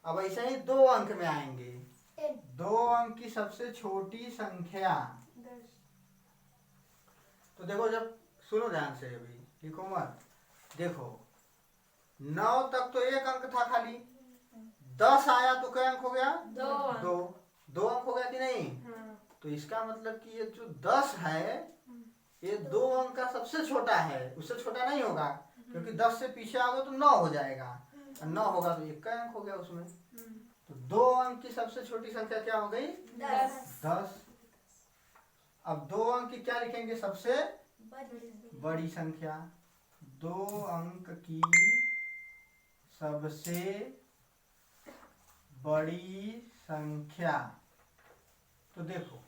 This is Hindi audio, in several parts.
अब ऐसे ही 2 अंक में आएंगे। 2 अंक की सबसे छोटी संख्या, तो देखो जब सुनो ध्यान से, अभी लिखो मत, देखो 9 तक तो 1 अंक था खाली, 10 आया तो क्या अंक हो गया? 2 अंक हो गया कि नहीं? तो इसका मतलब कि ये जो 10 है ये 2 अंक का सबसे छोटा है, उससे छोटा नहीं होगा, क्योंकि 10 से पीछे आओगे तो 9 हो जाएगा, और 9 होगा तो 1 का अंक हो गया उसमें। तो 2 अंक की सबसे छोटी संख्या क्या हो गई? 10। अब 2 अंक की क्या लिखेंगे? सबसे बड़ी संख्या। 2 अंक की सबसे बड़ी संख्या, तो देखो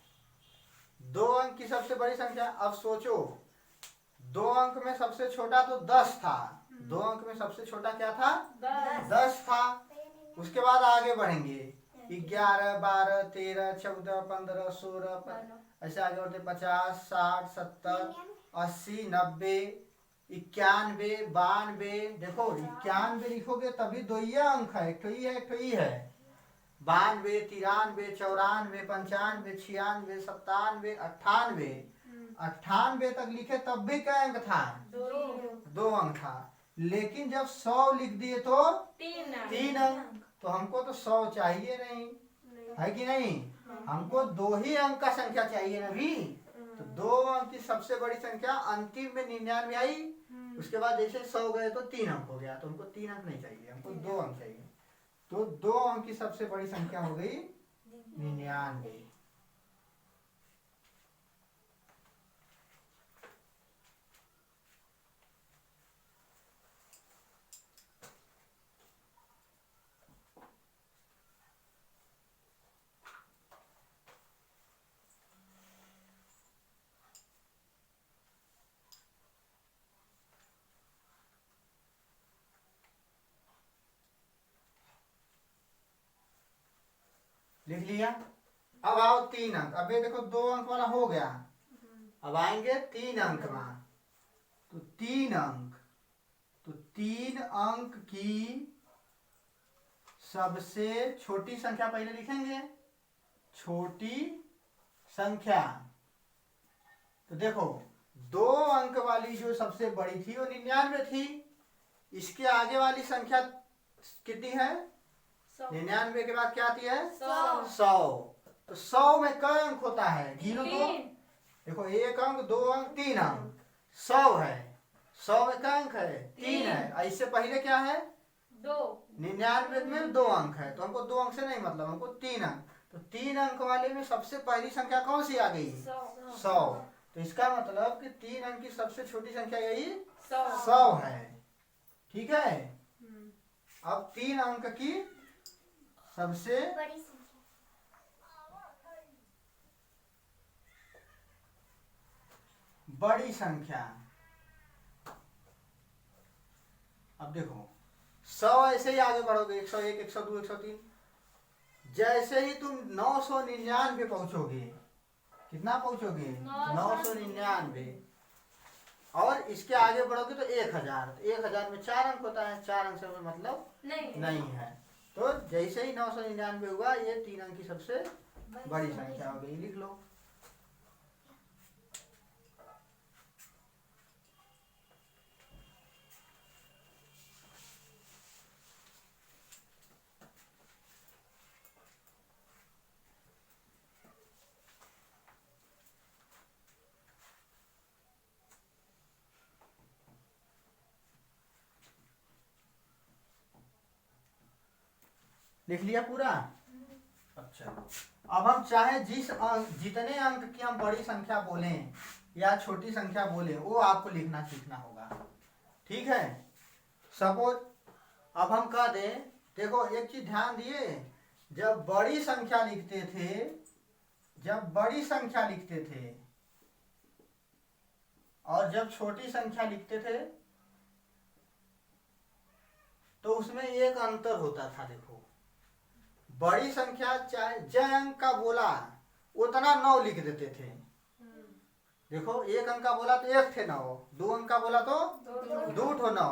2 अंक की सबसे बड़ी संख्या, अब सोचो 2 अंक में सबसे छोटा तो 10 था, 2 अंक में सबसे छोटा क्या था? 10 था। उसके बाद आगे बढ़ेंगे, 11, 12, 13, 14, 15, 16, ऐसे आगे बढ़ते 50, 60, 70, 80, 90, 91, 92। देखो 91 लिखोगे तभी 2 ही अंक है, एक तो ही है, एक तो ही है। 92, 93, 94, 95, 96, 97, 98, 98 तक लिखे तब भी क्या अंक था? 2 अंक था। लेकिन जब 100 लिख दिए तो 3 अंक। तो हमको तो 100 चाहिए नहीं, है कि नहीं? हमको 2 ही अंक का संख्या चाहिए ना भी। तो 2 अंक की सबसे बड़ी संख्या अंतिम में 99 आई, उसके बाद जैसे 100 गए तो 3 अंक हो गया, तो हमको 3 अंक नहीं चाहिए, हमको 2 अंक चाहिए। तो 2 अंक की सबसे बड़ी संख्या हो गई 99। लिख लिया। अब आओ 3 अंक। अब ये देखो 2 अंक वाला हो गया, अब आएंगे 3 अंक में। तो 3 अंक, तो 3 अंक की सबसे छोटी संख्या पहले लिखेंगे, छोटी संख्या। तो देखो 2 अंक वाली जो सबसे बड़ी थी वो 99 थी, इसके आगे वाली संख्या कितनी है? 99 के बाद क्या आती है? 100। तो 100 में क अंक होता है? गिनो तो। देखो 1 अंक, 2 अंक, 3 अंक, 100 है। 100 में क अंक है? 3 है। इससे पहले क्या है? 99 में 2 अंक है, तो हमको 2 अंक से नहीं मतलब, हमको 3 अंक। तो 3 अंक वाले में सबसे पहली संख्या कौन सी आ गई? 100। तो इसका मतलब कि 3 अंक की सबसे छोटी संख्या यही 100 है। ठीक है। अब 3 अंक की सबसे बड़ी संख्या, अब देखो 100 ऐसे ही आगे बढ़ोगे, 101, 102, 103, जैसे ही तुम 999 पहुंचोगे, कितना पहुंचोगे? 999। और इसके आगे बढ़ोगे तो 1000। तो 1000 में 4 अंक होता है, 4 अंक से मतलब नहीं है। तो जैसे ही 999 हुआ, ये 3 अंक की सबसे बड़ी संख्या हो गई। लिख लो। लिख लिया पूरा? अच्छा, अब हम चाहे जितने अंक की हम बड़ी संख्या बोलें या छोटी संख्या बोलें, वो आपको लिखना सीखना होगा। ठीक है। सपोज अब हम कह दें, देखो एक चीज ध्यान दिए, जब बड़ी संख्या लिखते थे और जब छोटी संख्या लिखते थे तो उसमें एक अंतर होता था। देखो बड़ी संख्या चाहे जय अंक का बोला उतना 9 लिख देते थे। देखो 1 अंक का बोला तो 1 थे 9, 2 अंक का बोला तो 2 ठो 9,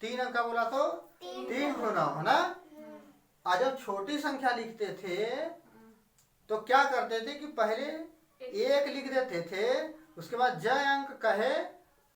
3 अंक का बोला तो 3 ठो 9, है ना? और जब छोटी संख्या लिखते थे तो क्या करते थे कि पहले एक लिख देते थे, उसके बाद ज अंक कहे